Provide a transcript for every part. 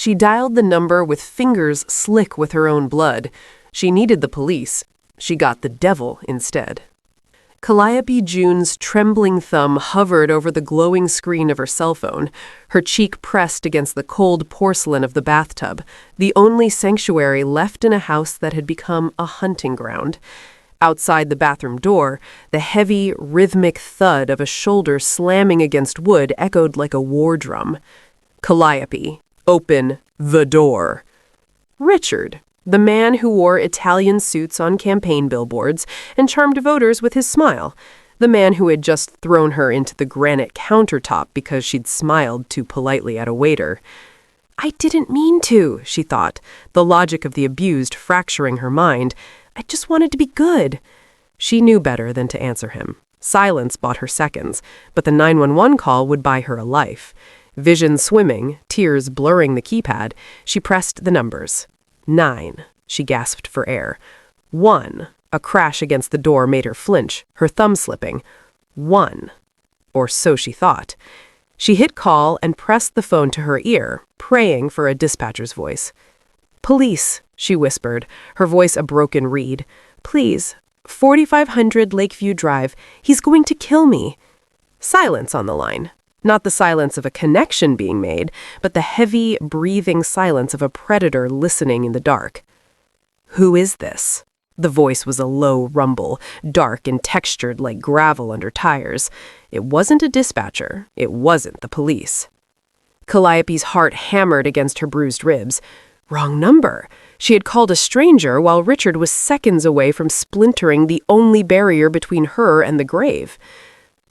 She dialed the number with fingers slick with her own blood. She needed the police. She got the devil instead. Calliope June's trembling thumb hovered over the glowing screen of her cell phone, her cheek pressed against the cold porcelain of the bathtub, the only sanctuary left in a house that had become a hunting ground. Outside the bathroom door, the heavy, rhythmic thud of a shoulder slamming against wood echoed like a war drum. Calliope, open the door. Richard, the man who wore Italian suits on campaign billboards and charmed voters with his smile, the man who had just thrown her into the granite countertop because she'd smiled too politely at a waiter. I didn't mean to, she thought, the logic of the abused fracturing her mind. I just wanted to be good. She knew better than to answer him. Silence bought her seconds, but the 911 call would buy her a life. Vision swimming, tears blurring the keypad, she pressed the numbers. 9, she gasped for air. 1, a crash against the door made her flinch, her thumb slipping. 1, or so she thought. She hit call and pressed the phone to her ear, praying for a dispatcher's voice. Police, she whispered, her voice a broken reed. Please, 4500 Lakeview Drive. He's going to kill me. Silence on the line. Not the silence of a connection being made, but the heavy, breathing silence of a predator listening in the dark. Who is this? The voice was a low rumble, dark and textured like gravel under tires. It wasn't a dispatcher. It wasn't the police. Calliope's heart hammered against her bruised ribs. Wrong number. She had called a stranger while Richard was seconds away from splintering the only barrier between her and the grave.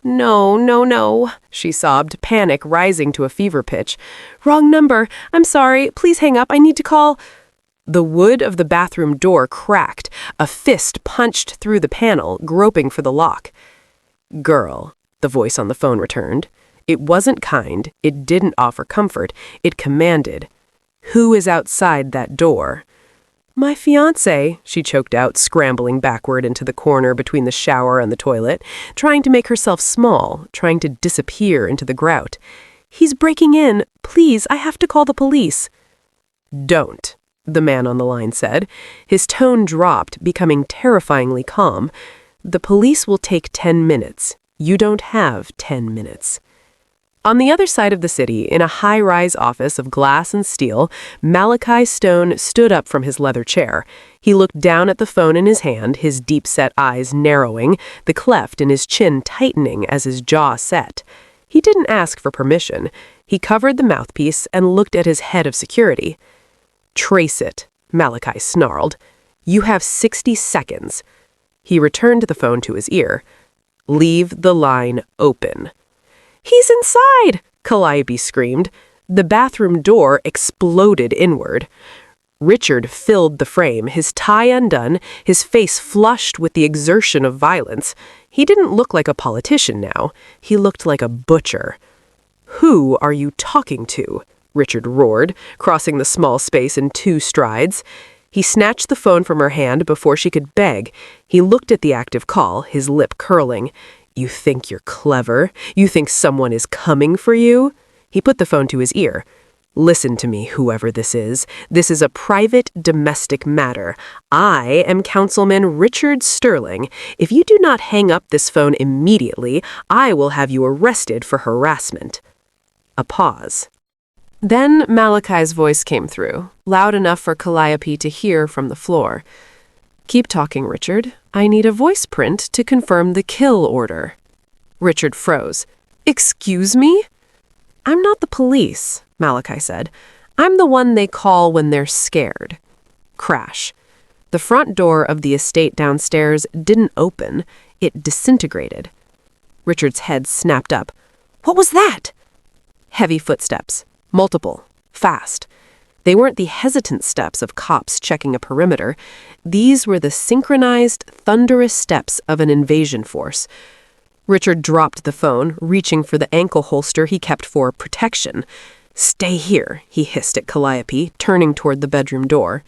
No, no, no, she sobbed, panic rising to a fever pitch. Wrong number. I'm sorry. Please hang up. I need to call. The wood of the bathroom door cracked. A fist punched through the panel, groping for the lock. Girl, the voice on the phone returned. It wasn't kind. It didn't offer comfort. It commanded. Who is outside that door? My fiancé, she choked out, scrambling backward into the corner between the shower and the toilet, trying to make herself small, trying to disappear into the grout. He's breaking in. Please, I have to call the police. Don't, the man on the line said. His tone dropped, becoming terrifyingly calm. The police will take 10 minutes. You don't have 10 minutes. On the other side of the city, in a high-rise office of glass and steel, Malachi Stone stood up from his leather chair. He looked down at the phone in his hand, his deep-set eyes narrowing, the cleft in his chin tightening as his jaw set. He didn't ask for permission. He covered the mouthpiece and looked at his head of security. Trace it, Malachi snarled. You have 60 seconds. He returned the phone to his ear. Leave the line open. He's inside, Calliope screamed. The bathroom door exploded inward. Richard filled the frame, his tie undone, his face flushed with the exertion of violence. He didn't look like a politician now. He looked like a butcher. Who are you talking to? Richard roared, crossing the small space in 2 strides. He snatched the phone from her hand before she could beg. He looked at the active call, his lip curling. You think you're clever? You think someone is coming for you? He put the phone to his ear. Listen to me, whoever this is. This is a private, domestic matter. I am Councilman Richard Sterling. If you do not hang up this phone immediately, I will have you arrested for harassment. A pause. Then Malachi's voice came through, loud enough for Calliope to hear from the floor. Keep talking, Richard. I need a voice print to confirm the kill order. Richard froze. Excuse me? I'm not the police, Malachi said. I'm the one they call when they're scared. Crash. The front door of the estate downstairs didn't open. It disintegrated. Richard's head snapped up. What was that? Heavy footsteps. Multiple. Fast. They weren't the hesitant steps of cops checking a perimeter. These were the synchronized, thunderous steps of an invasion force. Richard dropped the phone, reaching for the ankle holster he kept for protection. Stay here, he hissed at Calliope, turning toward the bedroom door.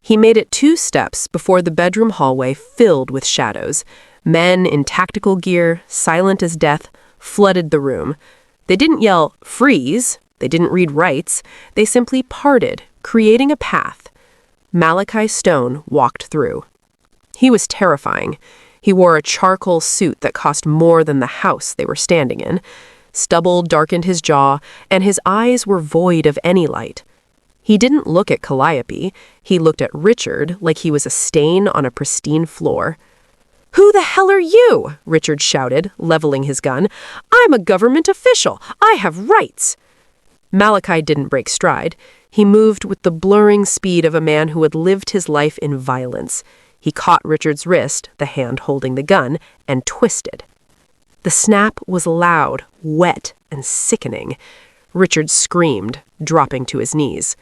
He made it 2 steps before the bedroom hallway filled with shadows. Men in tactical gear, silent as death, flooded the room. They didn't yell, freeze. They didn't read rights. They simply parted, creating a path. Malachi Stone walked through. He was terrifying. He wore a charcoal suit that cost more than the house they were standing in. Stubble darkened his jaw, and his eyes were void of any light. He didn't look at Calliope. He looked at Richard like he was a stain on a pristine floor. "Who the hell are you?" Richard shouted, leveling his gun. "I'm a government official. I have rights." Malachi didn't break stride. He moved with the blurring speed of a man who had lived his life in violence. He caught Richard's wrist, the hand holding the gun, and twisted. The snap was loud, wet, and sickening. Richard screamed, dropping to his knees.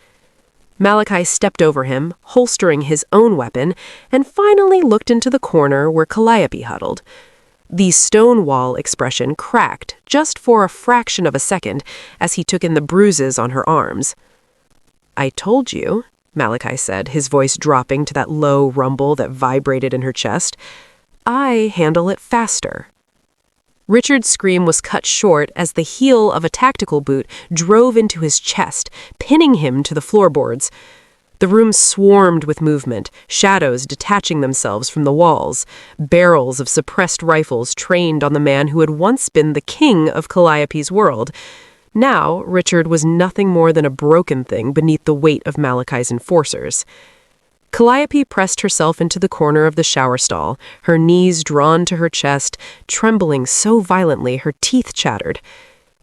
Malachi stepped over him, holstering his own weapon, and finally looked into the corner where Calliope huddled. The stone wall expression cracked just for a fraction of a second as he took in the bruises on her arms. "I told you," Malachi said, his voice dropping to that low rumble that vibrated in her chest. "I handle it faster." Richard's scream was cut short as the heel of a tactical boot drove into his chest, pinning him to the floorboards. The room swarmed with movement, shadows detaching themselves from the walls, barrels of suppressed rifles trained on the man who had once been the king of Calliope's world. Now, Richard was nothing more than a broken thing beneath the weight of Malachi's enforcers. Calliope pressed herself into the corner of the shower stall, her knees drawn to her chest, trembling so violently her teeth chattered.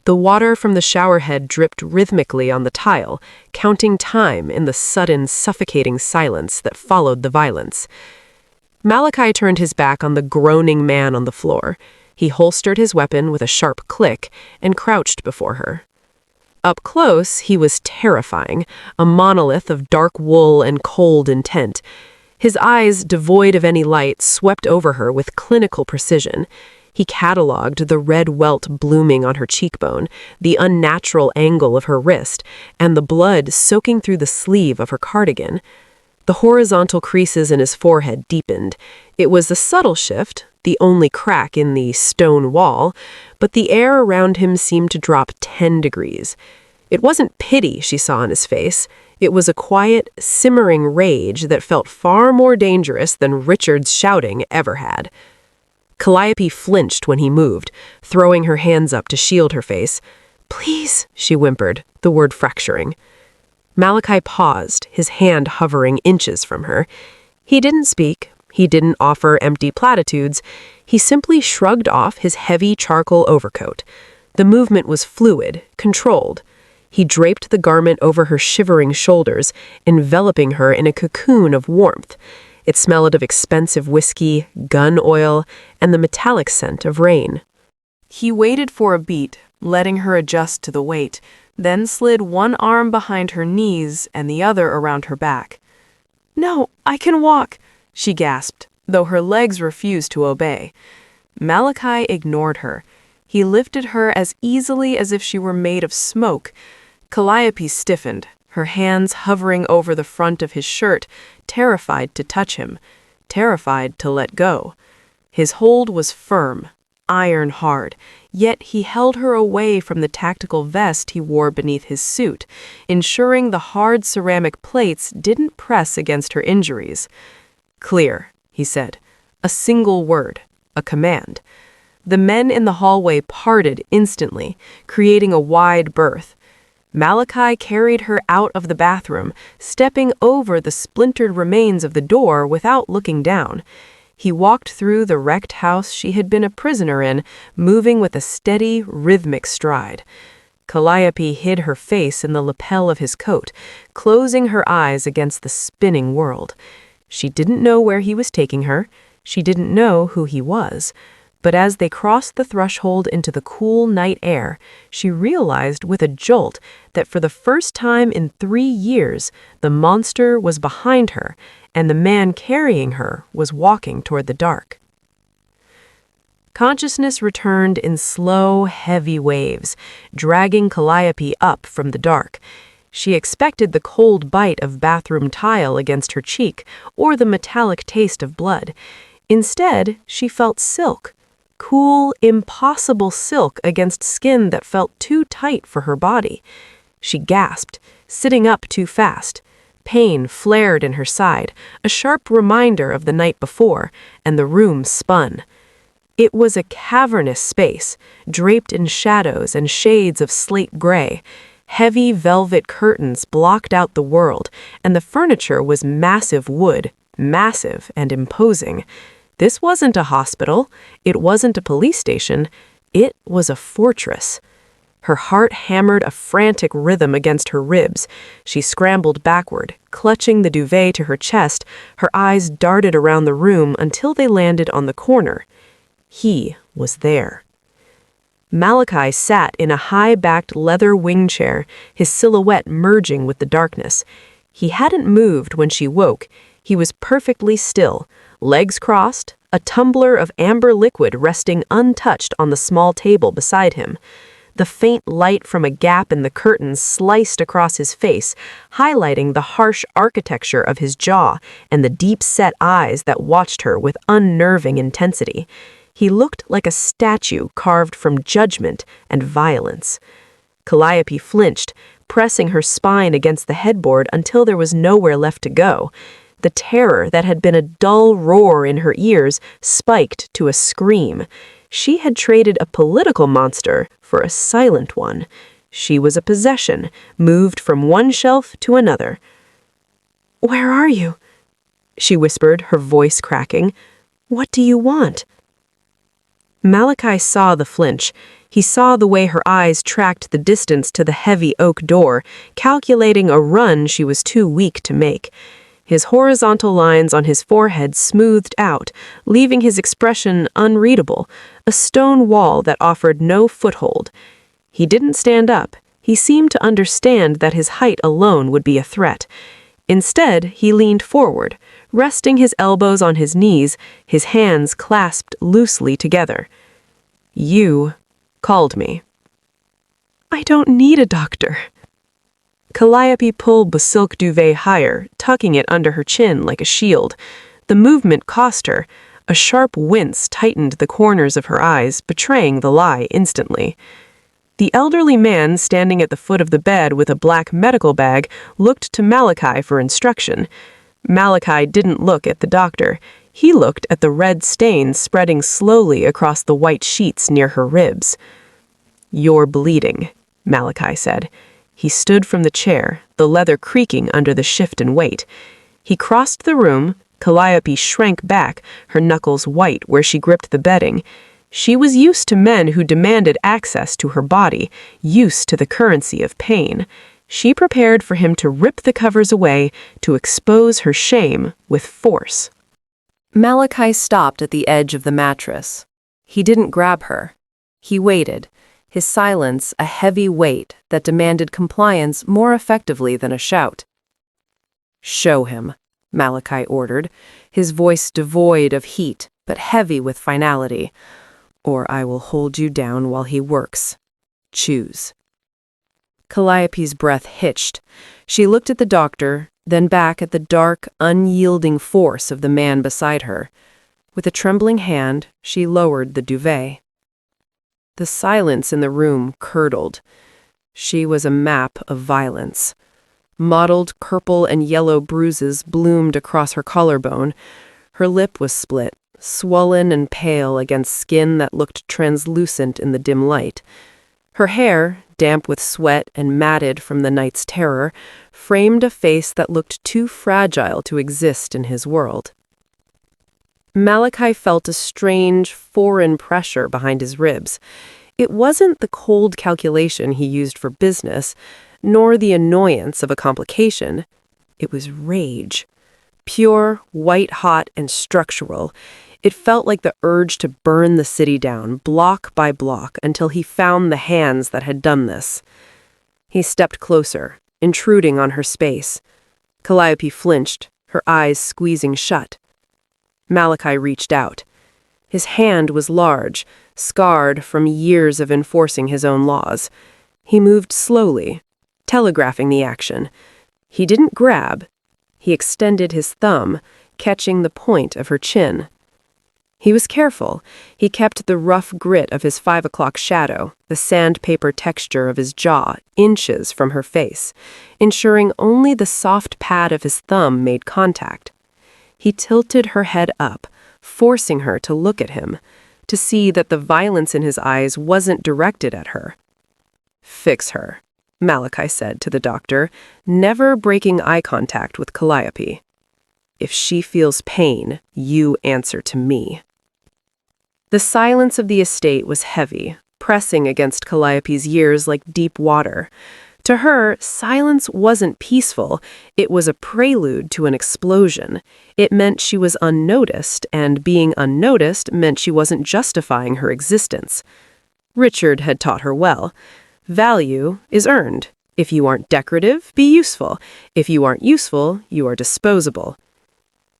The water from the shower head dripped rhythmically on the tile, counting time in the sudden, suffocating silence that followed the violence. Malachi turned his back on the groaning man on the floor. He holstered his weapon with a sharp click and crouched before her. Up close, he was terrifying, a monolith of dark wool and cold intent. His eyes, devoid of any light, swept over her with clinical precision. He catalogued the red welt blooming on her cheekbone, the unnatural angle of her wrist, and the blood soaking through the sleeve of her cardigan. The horizontal creases in his forehead deepened. It was a subtle shift, the only crack in the stone wall, but the air around him seemed to drop 10 degrees. It wasn't pity she saw in his face. It was a quiet, simmering rage that felt far more dangerous than Richard's shouting ever had. Calliope flinched when he moved, throwing her hands up to shield her face. "Please," she whimpered, the word fracturing. Malachi paused, his hand hovering inches from her. He didn't speak. He didn't offer empty platitudes. He simply shrugged off his heavy charcoal overcoat. The movement was fluid, controlled. He draped the garment over her shivering shoulders, enveloping her in a cocoon of warmth. It smelled of expensive whiskey, gun oil, and the metallic scent of rain. He waited for a beat, letting her adjust to the weight, then slid one arm behind her knees and the other around her back. "No, I can walk," she gasped, though her legs refused to obey. Malachi ignored her. He lifted her as easily as if she were made of smoke. Calliope stiffened, her hands hovering over the front of his shirt, terrified to touch him, terrified to let go. His hold was firm, iron hard, yet he held her away from the tactical vest he wore beneath his suit, ensuring the hard ceramic plates didn't press against her injuries. "Clear," he said. A single word, a command. The men in the hallway parted instantly, creating a wide berth. Malachi carried her out of the bathroom, stepping over the splintered remains of the door without looking down. He walked through the wrecked house she had been a prisoner in, moving with a steady, rhythmic stride. Calliope hid her face in the lapel of his coat, closing her eyes against the spinning world. She didn't know where he was taking her. She didn't know who he was. But as they crossed the threshold into the cool night air, she realized with a jolt that for the first time in 3 years, the monster was behind her, and the man carrying her was walking toward the dark. Consciousness returned in slow, heavy waves, dragging Calliope up from the dark. She expected the cold bite of bathroom tile against her cheek, or the metallic taste of blood. Instead, she felt silk. Cool, impossible silk against skin that felt too tight for her body. She gasped, sitting up too fast. Pain flared in her side, a sharp reminder of the night before, and the room spun. It was a cavernous space, draped in shadows and shades of slate gray. Heavy velvet curtains blocked out the world, and the furniture was massive wood, massive and imposing. This wasn't a hospital, it wasn't a police station, it was a fortress. Her heart hammered a frantic rhythm against her ribs. She scrambled backward, clutching the duvet to her chest. Her eyes darted around the room until they landed on the corner. He was there. Malachi sat in a high-backed leather wing chair, his silhouette merging with the darkness. He hadn't moved when she woke. He was perfectly still, legs crossed, a tumbler of amber liquid resting untouched on the small table beside him. The faint light from a gap in the curtains sliced across his face, highlighting the harsh architecture of his jaw and the deep-set eyes that watched her with unnerving intensity. He looked like a statue carved from judgment and violence. Calliope flinched, pressing her spine against the headboard until there was nowhere left to go. The terror that had been a dull roar in her ears spiked to a scream. She had traded a political monster for a silent one. She was a possession, moved from one shelf to another. "Where are you?" she whispered, her voice cracking. "What do you want?" Malachi saw the flinch. He saw the way her eyes tracked the distance to the heavy oak door, calculating a run she was too weak to make. His horizontal lines on his forehead smoothed out, leaving his expression unreadable, a stone wall that offered no foothold. He didn't stand up. He seemed to understand that his height alone would be a threat. Instead, he leaned forward, resting his elbows on his knees, his hands clasped loosely together. "You called me." "I don't need a doctor." Calliope pulled the silk duvet higher, tucking it under her chin like a shield. The movement cost her. A sharp wince tightened the corners of her eyes, betraying the lie instantly. The elderly man standing at the foot of the bed with a black medical bag looked to Malachi for instruction. Malachi didn't look at the doctor. He looked at the red stains spreading slowly across the white sheets near her ribs. "You're bleeding," Malachi said. He stood from the chair, the leather creaking under the shift in weight. He crossed the room. Calliope shrank back, her knuckles white where she gripped the bedding. She was used to men who demanded access to her body, used to the currency of pain. She prepared for him to rip the covers away, to expose her shame with force. Malachi stopped at the edge of the mattress. He didn't grab her. He waited, his silence a heavy weight that demanded compliance more effectively than a shout. "Show him," Malachi ordered, his voice devoid of heat but heavy with finality. "Or I will hold you down while he works. Choose." Calliope's breath hitched. She looked at the doctor, then back at the dark, unyielding force of the man beside her. With a trembling hand, she lowered the duvet. The silence in the room curdled. She was a map of violence. Mottled purple and yellow bruises bloomed across her collarbone. Her lip was split, swollen and pale against skin that looked translucent in the dim light. Her hair, damp with sweat and matted from the night's terror, framed a face that looked too fragile to exist in his world. Malachi felt a strange, foreign pressure behind his ribs. It wasn't the cold calculation he used for business, nor the annoyance of a complication. It was rage. Pure, white-hot, and structural. It felt like the urge to burn the city down, block by block, until he found the hands that had done this. He stepped closer, intruding on her space. Calliope flinched, her eyes squeezing shut. Malachi reached out. His hand was large, scarred from years of enforcing his own laws. He moved slowly, telegraphing the action. He didn't grab. He extended his thumb, catching the point of her chin. He was careful. He kept the rough grit of his 5 o'clock shadow, the sandpaper texture of his jaw, inches from her face, ensuring only the soft pad of his thumb made contact. He tilted her head up, forcing her to look at him, to see that the violence in his eyes wasn't directed at her. "Fix her," Malachi said to the doctor, never breaking eye contact with Calliope. "If she feels pain, you answer to me." The silence of the estate was heavy, pressing against Calliope's ears like deep water. To her, silence wasn't peaceful, it was a prelude to an explosion. It meant she was unnoticed, and being unnoticed meant she wasn't justifying her existence. Richard had taught her well. Value is earned. If you aren't decorative, be useful. If you aren't useful, you are disposable.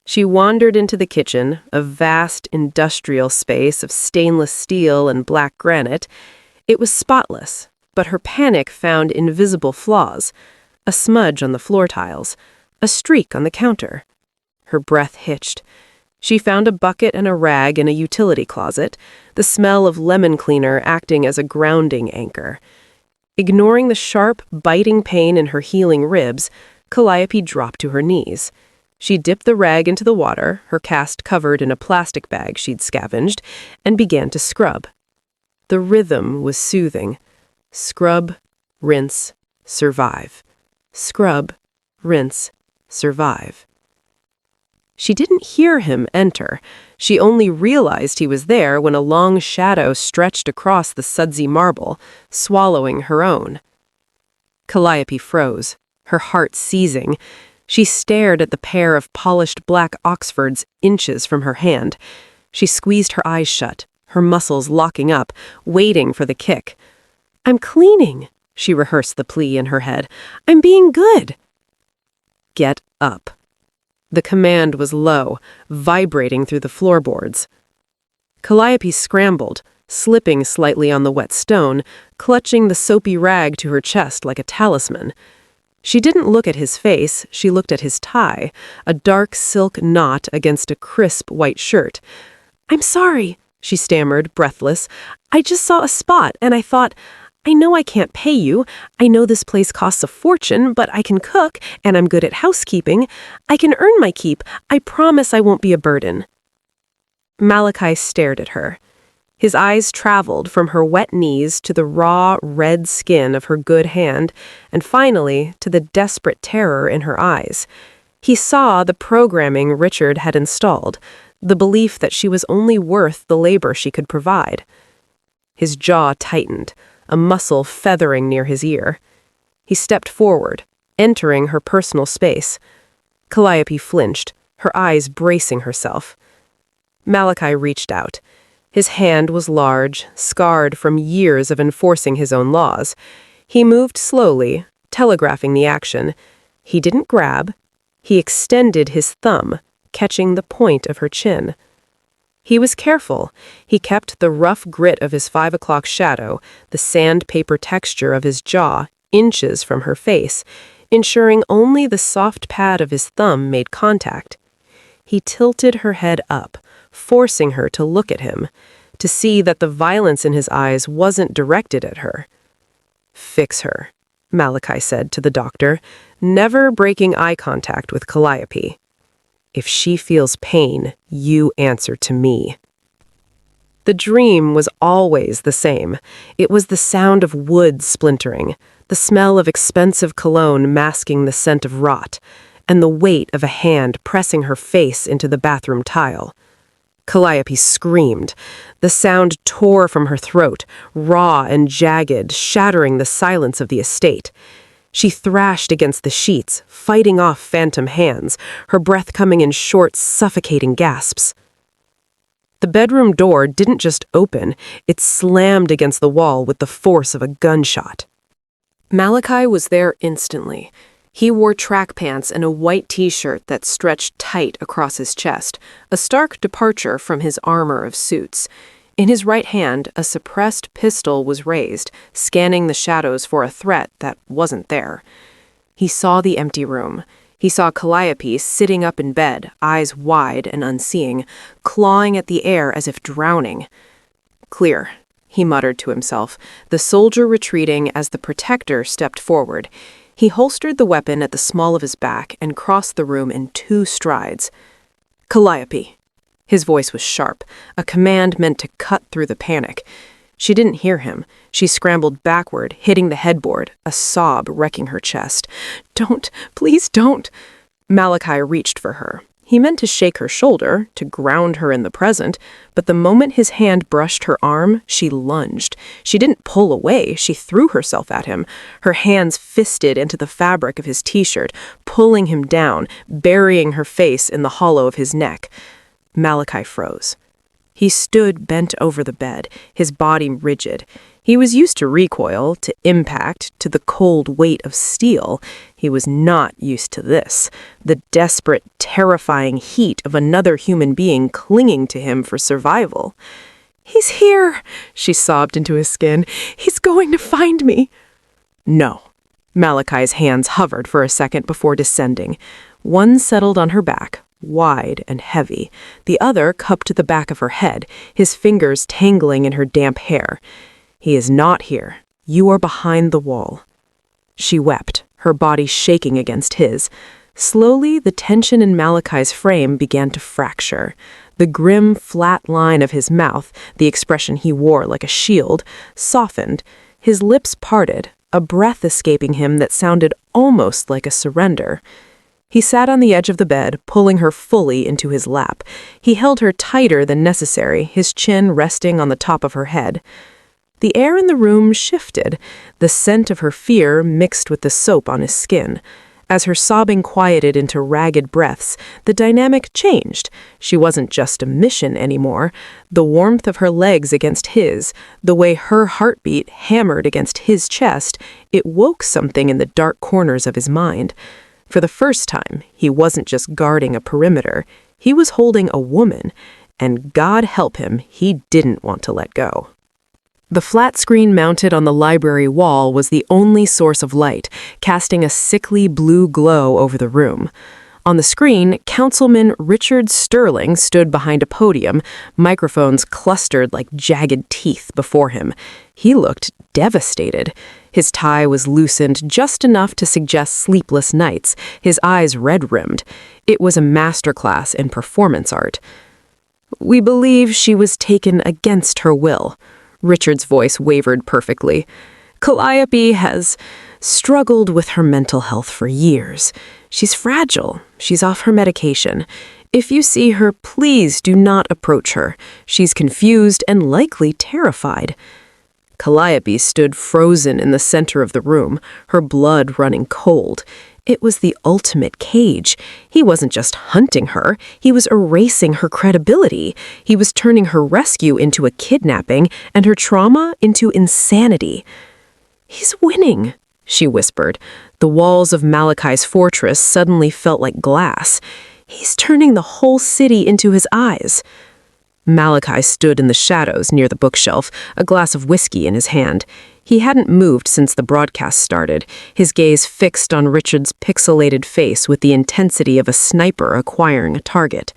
She wandered into the kitchen, a vast industrial space of stainless steel and black granite. It was spotless, but her panic found invisible flaws: a smudge on the floor tiles, a streak on the counter. Her breath hitched. She found a bucket and a rag in a utility closet, the smell of lemon cleaner acting as a grounding anchor. Ignoring the sharp, biting pain in her healing ribs, Calliope dropped to her knees. She dipped the rag into the water, her cast covered in a plastic bag she'd scavenged, and began to scrub. The rhythm was soothing. Scrub, rinse, survive. Scrub, rinse, survive. She didn't hear him enter. She only realized he was there when a long shadow stretched across the sudsy marble, swallowing her own. Calliope froze, her heart seizing. She stared at the pair of polished black Oxfords inches from her hand. She squeezed her eyes shut, her muscles locking up, waiting for the kick. "I'm cleaning," she rehearsed the plea in her head. "I'm being good." "Get up." The command was low, vibrating through the floorboards. Calliope scrambled, slipping slightly on the wet stone, clutching the soapy rag to her chest like a talisman. She didn't look at his face, she looked at his tie, a dark silk knot against a crisp white shirt. "I'm sorry," she stammered, breathless. "I just saw a spot, and I thought, I know I can't pay you. I know this place costs a fortune, but I can cook, and I'm good at housekeeping. I can earn my keep. I promise I won't be a burden." Malachi stared at her. His eyes traveled from her wet knees to the raw, red skin of her good hand, and finally to the desperate terror in her eyes. He saw the programming Richard had installed, the belief that she was only worth the labor she could provide. His jaw tightened, a muscle feathering near his ear. He stepped forward, entering her personal space. Calliope flinched, her eyes bracing herself. Malachi reached out. His hand was large, scarred from years of enforcing his own laws. He moved slowly, telegraphing the action. He didn't grab. He extended his thumb, catching the point of her chin. He was careful. He kept the rough grit of his 5 o'clock shadow, the sandpaper texture of his jaw, inches from her face, ensuring only the soft pad of his thumb made contact. He tilted her head up, forcing her to look at him, to see that the violence in his eyes wasn't directed at her. "Fix her," Malachi said to the doctor, never breaking eye contact with Calliope. "If she feels pain, you answer to me." The dream was always the same. It was the sound of wood splintering, the smell of expensive cologne masking the scent of rot, and the weight of a hand pressing her face into the bathroom tile. Calliope screamed. The sound tore from her throat, raw and jagged, shattering the silence of the estate. She thrashed against the sheets, fighting off phantom hands, her breath coming in short, suffocating gasps. The bedroom door didn't just open, it slammed against the wall with the force of a gunshot. Malachi was there instantly. He wore track pants and a white t-shirt that stretched tight across his chest, a stark departure from his armor of suits. In his right hand, a suppressed pistol was raised, scanning the shadows for a threat that wasn't there. He saw the empty room. He saw Calliope sitting up in bed, eyes wide and unseeing, clawing at the air as if drowning. "Clear," he muttered to himself, the soldier retreating as the protector stepped forward. He holstered the weapon at the small of his back and crossed the room in 2 strides. "Calliope." His voice was sharp, a command meant to cut through the panic. She didn't hear him. She scrambled backward, hitting the headboard, a sob wrecking her chest. "Don't, please don't." Malachi reached for her. He meant to shake her shoulder, to ground her in the present, but the moment his hand brushed her arm, she lunged. She didn't pull away, she threw herself at him, her hands fisted into the fabric of his t-shirt, pulling him down, burying her face in the hollow of his neck. Malachi froze. He stood bent over the bed, his body rigid. He was used to recoil, to impact, to the cold weight of steel. He was not used to this, the desperate, terrifying heat of another human being clinging to him for survival. "He's here," she sobbed into his skin. "He's going to find me." "No." Malachi's hands hovered for a second before descending. One settled on her back, wide and heavy. The other cupped the back of her head, his fingers tangling in her damp hair. "He is not here. You are behind the wall." She wept, her body shaking against his. Slowly, the tension in Malachi's frame began to fracture. The grim, flat line of his mouth, the expression he wore like a shield, softened. His lips parted, a breath escaping him that sounded almost like a surrender. He sat on the edge of the bed, pulling her fully into his lap. He held her tighter than necessary, his chin resting on the top of her head. The air in the room shifted, the scent of her fear mixed with the soap on his skin. As her sobbing quieted into ragged breaths, the dynamic changed. She wasn't just a mission anymore. The warmth of her legs against his, the way her heartbeat hammered against his chest, it woke something in the dark corners of his mind. For the first time, he wasn't just guarding a perimeter. He was holding a woman, and God help him, he didn't want to let go. The flat screen mounted on the library wall was the only source of light, casting a sickly blue glow over the room. On the screen, Councilman Richard Sterling stood behind a podium, microphones clustered like jagged teeth before him. He looked devastated. His tie was loosened just enough to suggest sleepless nights, his eyes red-rimmed. It was a masterclass in performance art. "We believe she was taken against her will." Richard's voice wavered perfectly. "Calliope has struggled with her mental health for years. She's fragile. She's off her medication. If you see her, please do not approach her. She's confused and likely terrified." Calliope stood frozen in the center of the room, her blood running cold. It was the ultimate cage. He wasn't just hunting her, he was erasing her credibility. He was turning her rescue into a kidnapping and her trauma into insanity. "He's winning," she whispered. The walls of Malachi's fortress suddenly felt like glass. "He's turning the whole city into his eyes." Malachi stood in the shadows near the bookshelf, a glass of whiskey in his hand. He hadn't moved since the broadcast started, his gaze fixed on Richard's pixelated face with the intensity of a sniper acquiring a target.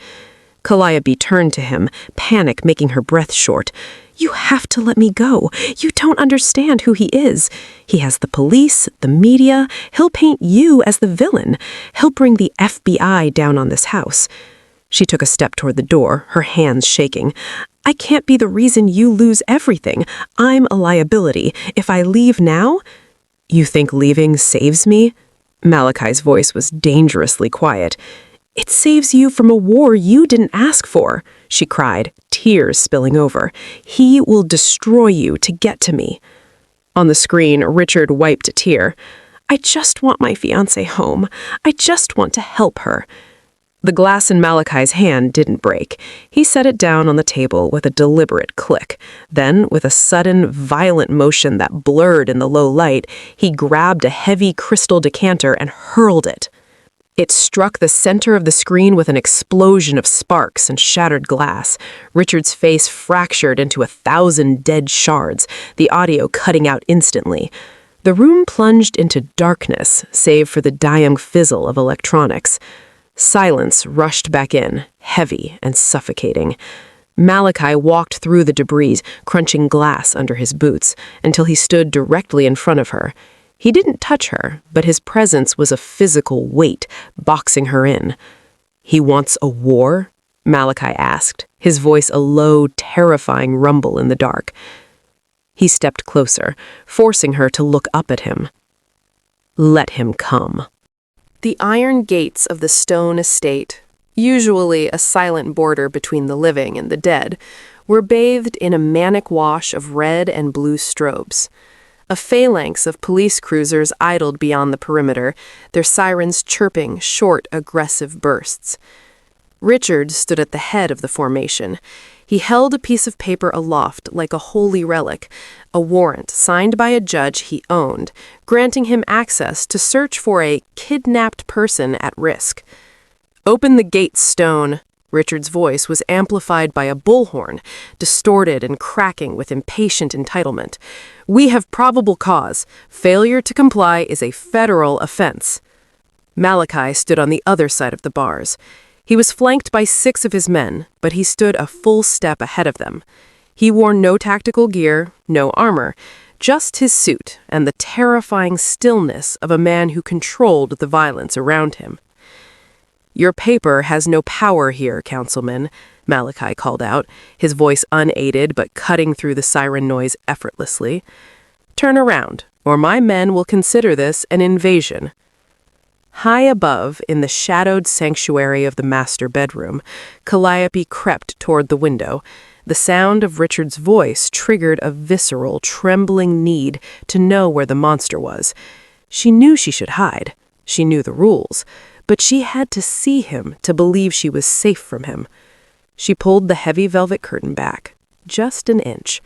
Calliope turned to him, panic making her breath short. "You have to let me go. You don't understand who he is. He has the police, the media. He'll paint you as the villain. He'll bring the FBI down on this house." She took a step toward the door, her hands shaking. "I can't be the reason you lose everything. I'm a liability. If I leave now—" "You think leaving saves me?" Malachi's voice was dangerously quiet. "It saves you from a war you didn't ask for," she cried, tears spilling over. "He will destroy you to get to me." On the screen, Richard wiped a tear. "I just want my fiancé home. I just want to help her." The glass in Malachi's hand didn't break. He set it down on the table with a deliberate click. Then, with a sudden, violent motion that blurred in the low light, he grabbed a heavy crystal decanter and hurled it. It struck the center of the screen with an explosion of sparks and shattered glass. Richard's face fractured into 1,000 dead shards, the audio cutting out instantly. The room plunged into darkness, save for the dying fizzle of electronics. Silence rushed back in, heavy and suffocating. Malachi walked through the debris, crunching glass under his boots, until he stood directly in front of her. He didn't touch her, but his presence was a physical weight, boxing her in. "He wants a war?" Malachi asked, his voice a low, terrifying rumble in the dark. He stepped closer, forcing her to look up at him. "Let him come." The iron gates of the stone estate, usually a silent border between the living and the dead, were bathed in a manic wash of red and blue strobes. A phalanx of police cruisers idled beyond the perimeter, their sirens chirping short, aggressive bursts. Richard stood at the head of the formation. He held a piece of paper aloft like a holy relic, a warrant signed by a judge he owned, granting him access to search for a kidnapped person at risk. "Open the gate, Stone." Richard's voice was amplified by a bullhorn, distorted and cracking with impatient entitlement. "We have probable cause. Failure to comply is a federal offense." Malachi stood on the other side of the bars. He was flanked by 6 of his men, but he stood a full step ahead of them. He wore no tactical gear, no armor, just his suit and the terrifying stillness of a man who controlled the violence around him. "Your paper has no power here, Councilman," Malachi called out, his voice unaided but cutting through the siren noise effortlessly. "Turn around, or my men will consider this an invasion." High above, in the shadowed sanctuary of the master bedroom, Calliope crept toward the window. The sound of Richard's voice triggered a visceral, trembling need to know where the monster was. She knew she should hide. She knew the rules. But she had to see him to believe she was safe from him. She pulled the heavy velvet curtain back, just an inch.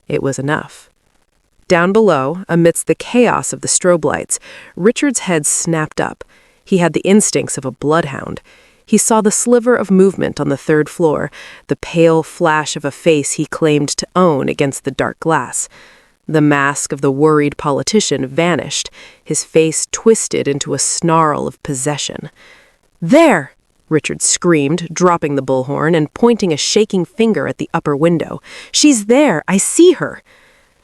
It was enough. Down below, amidst the chaos of the strobe lights, Richard's head snapped up. He had the instincts of a bloodhound. He saw the sliver of movement on the 3rd floor, the pale flash of a face he claimed to own against the dark glass. The mask of the worried politician vanished, his face twisted into a snarl of possession. "There!" Richard screamed, dropping the bullhorn and pointing a shaking finger at the upper window. "She's there! I see her!"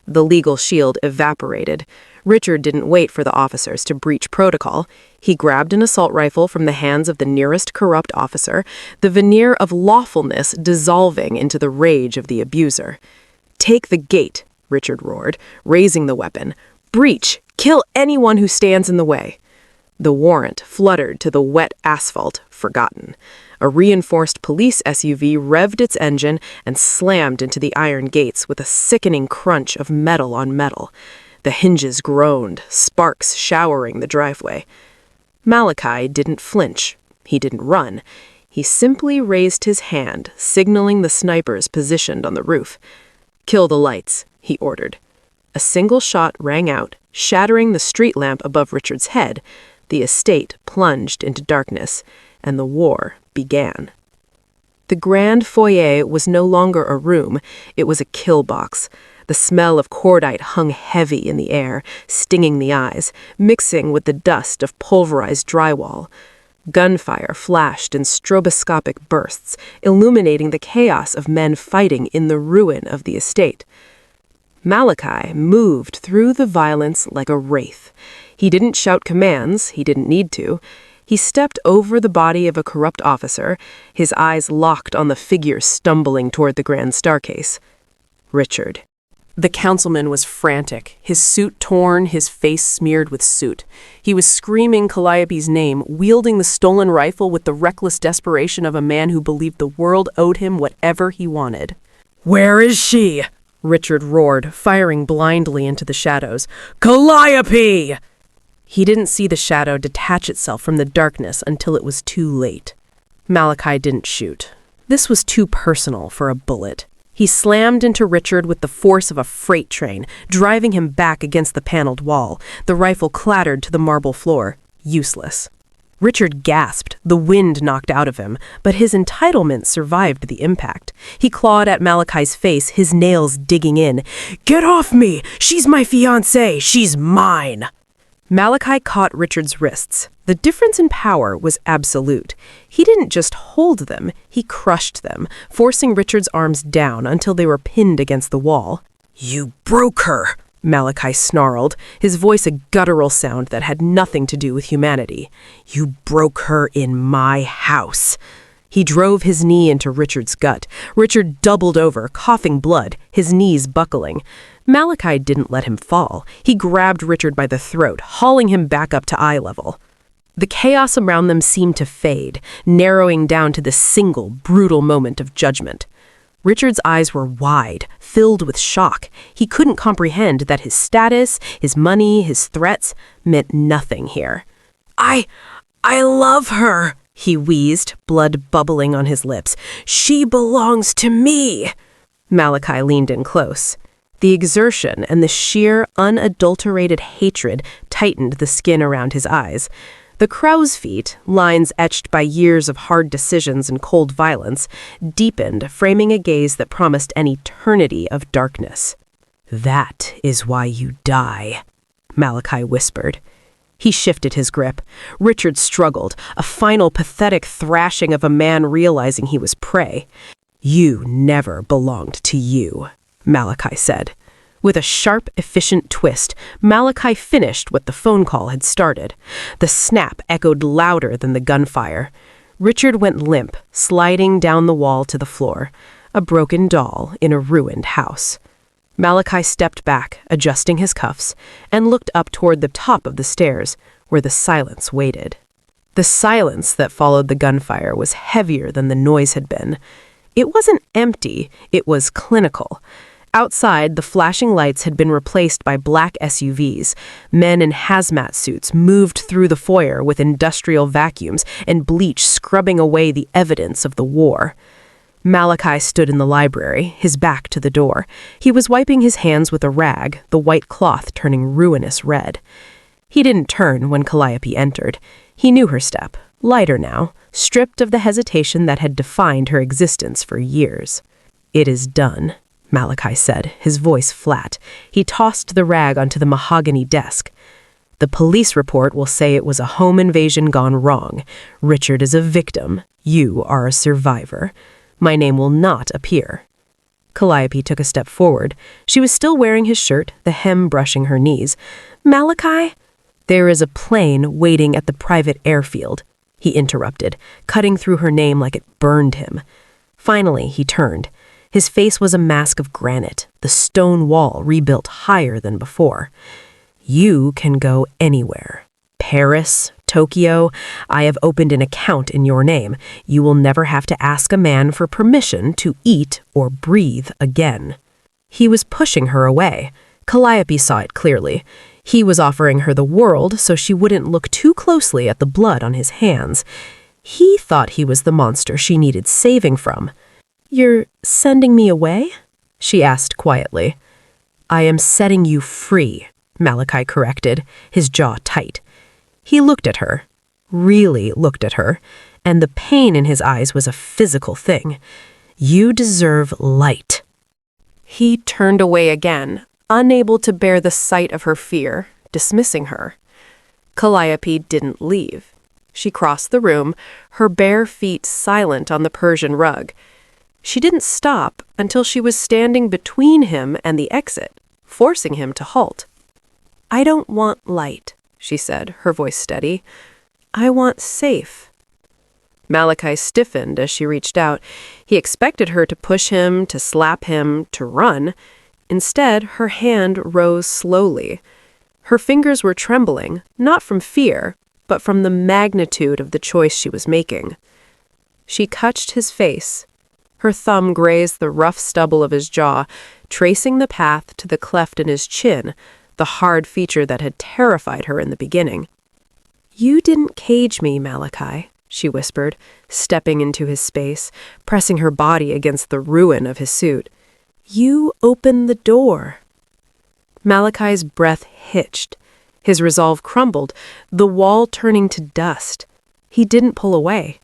The legal shield evaporated. Richard didn't wait for the officers to breach protocol. He grabbed an assault rifle from the hands of the nearest corrupt officer, the veneer of lawfulness dissolving into the rage of the abuser. "Take the gate," Richard roared, raising the weapon. "Breach! Kill anyone who stands in the way." The warrant fluttered to the wet asphalt, forgotten. A reinforced police SUV revved its engine and slammed into the iron gates with a sickening crunch of metal on metal. The hinges groaned, sparks showering the driveway. Malachi didn't flinch. He didn't run. He simply raised his hand, signaling the snipers positioned on the roof. "Kill the lights," he ordered. A single shot rang out, shattering the street lamp above Richard's head. The estate plunged into darkness, and the war began. The grand foyer was no longer a room, it was a kill box. The smell of cordite hung heavy in the air, stinging the eyes, mixing with the dust of pulverized drywall. Gunfire flashed in stroboscopic bursts, illuminating the chaos of men fighting in the ruin of the estate. Malachi moved through the violence like a wraith. He didn't shout commands, he didn't need to. He stepped over the body of a corrupt officer, his eyes locked on the figure stumbling toward the grand staircase. Richard. The councilman was frantic, his suit torn, his face smeared with soot. He was screaming Calliope's name, wielding the stolen rifle with the reckless desperation of a man who believed the world owed him whatever he wanted. "Where is she?" Richard roared, firing blindly into the shadows. "Calliope!" He didn't see the shadow detach itself from the darkness until it was too late. Malachi didn't shoot. This was too personal for a bullet. He slammed into Richard with the force of a freight train, driving him back against the paneled wall. The rifle clattered to the marble floor, useless. Richard gasped, the wind knocked out of him, but his entitlement survived the impact. He clawed at Malachi's face, his nails digging in. "Get off me! She's my fiancée! She's mine!" Malachi caught Richard's wrists. The difference in power was absolute. He didn't just hold them, he crushed them, forcing Richard's arms down until they were pinned against the wall. "You broke her!" Malachi snarled, his voice a guttural sound that had nothing to do with humanity. "You broke her in my house." He drove his knee into Richard's gut. Richard doubled over, coughing blood, his knees buckling. Malachi didn't let him fall. He grabbed Richard by the throat, hauling him back up to eye level. The chaos around them seemed to fade, narrowing down to this single, brutal moment of judgment. Richard's eyes were wide, filled with shock. He couldn't comprehend that his status, his money, his threats meant nothing here. I love her," he wheezed, blood bubbling on his lips. "She belongs to me." Malachi leaned in close. The exertion and the sheer, unadulterated hatred tightened the skin around his eyes. The crow's feet, lines etched by years of hard decisions and cold violence, deepened, framing a gaze that promised an eternity of darkness. "That is why you die," Malachi whispered. He shifted his grip. Richard struggled, a final pathetic thrashing of a man realizing he was prey. "You never belonged to you," Malachi said. With a sharp, efficient twist, Malachi finished what the phone call had started. The snap echoed louder than the gunfire. Richard went limp, sliding down the wall to the floor, a broken doll in a ruined house. Malachi stepped back, adjusting his cuffs, and looked up toward the top of the stairs, where the silence waited. The silence that followed the gunfire was heavier than the noise had been. It wasn't empty, it was clinical. Outside, the flashing lights had been replaced by black SUVs. Men in hazmat suits moved through the foyer with industrial vacuums and bleach scrubbing away the evidence of the war. Malachi stood in the library, his back to the door. He was wiping his hands with a rag, the white cloth turning ruinous red. He didn't turn when Calliope entered. He knew her step, lighter now, stripped of the hesitation that had defined her existence for years. "It is done," Malachi said, his voice flat. He tossed the rag onto the mahogany desk. "The police report will say it was a home invasion gone wrong. Richard is a victim. You are a survivor. My name will not appear." Calliope took a step forward. She was still wearing his shirt, the hem brushing her knees. "Malachi?" "There is a plane waiting at the private airfield," he interrupted, cutting through her name like it burned him. Finally, he turned. His face was a mask of granite, the stone wall rebuilt higher than before. "You can go anywhere. Paris, Tokyo. I have opened an account in your name. You will never have to ask a man for permission to eat or breathe again." He was pushing her away. Calliope saw it clearly. He was offering her the world so she wouldn't look too closely at the blood on his hands. He thought he was the monster she needed saving from. "You're sending me away?" she asked quietly. "I am setting you free," Malachi corrected, his jaw tight. He looked at her, really looked at her, and the pain in his eyes was a physical thing. "You deserve light." He turned away again, unable to bear the sight of her fear, dismissing her. Calliope didn't leave. She crossed the room, her bare feet silent on the Persian rug. She didn't stop until she was standing between him and the exit, forcing him to halt. "I don't want light," she said, her voice steady. "I want safe." Malachi stiffened as she reached out. He expected her to push him, to slap him, to run. Instead, her hand rose slowly. Her fingers were trembling, not from fear, but from the magnitude of the choice she was making. She touched his face. Her thumb grazed the rough stubble of his jaw, tracing the path to the cleft in his chin, the hard feature that had terrified her in the beginning. "You didn't cage me, Malachi," she whispered, stepping into his space, pressing her body against the ruin of his suit. "You opened the door." Malachi's breath hitched. His resolve crumbled, the wall turning to dust. He didn't pull away.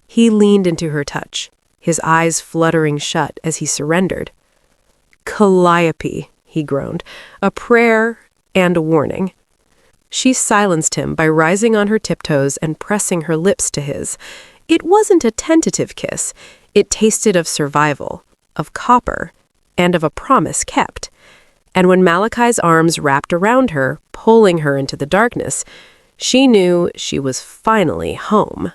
He leaned into her touch, his eyes fluttering shut as he surrendered. "Calliope," he groaned, a prayer and a warning. She silenced him by rising on her tiptoes and pressing her lips to his. It wasn't a tentative kiss. It tasted of survival, of copper, and of a promise kept. And when Malachi's arms wrapped around her, pulling her into the darkness, she knew she was finally home.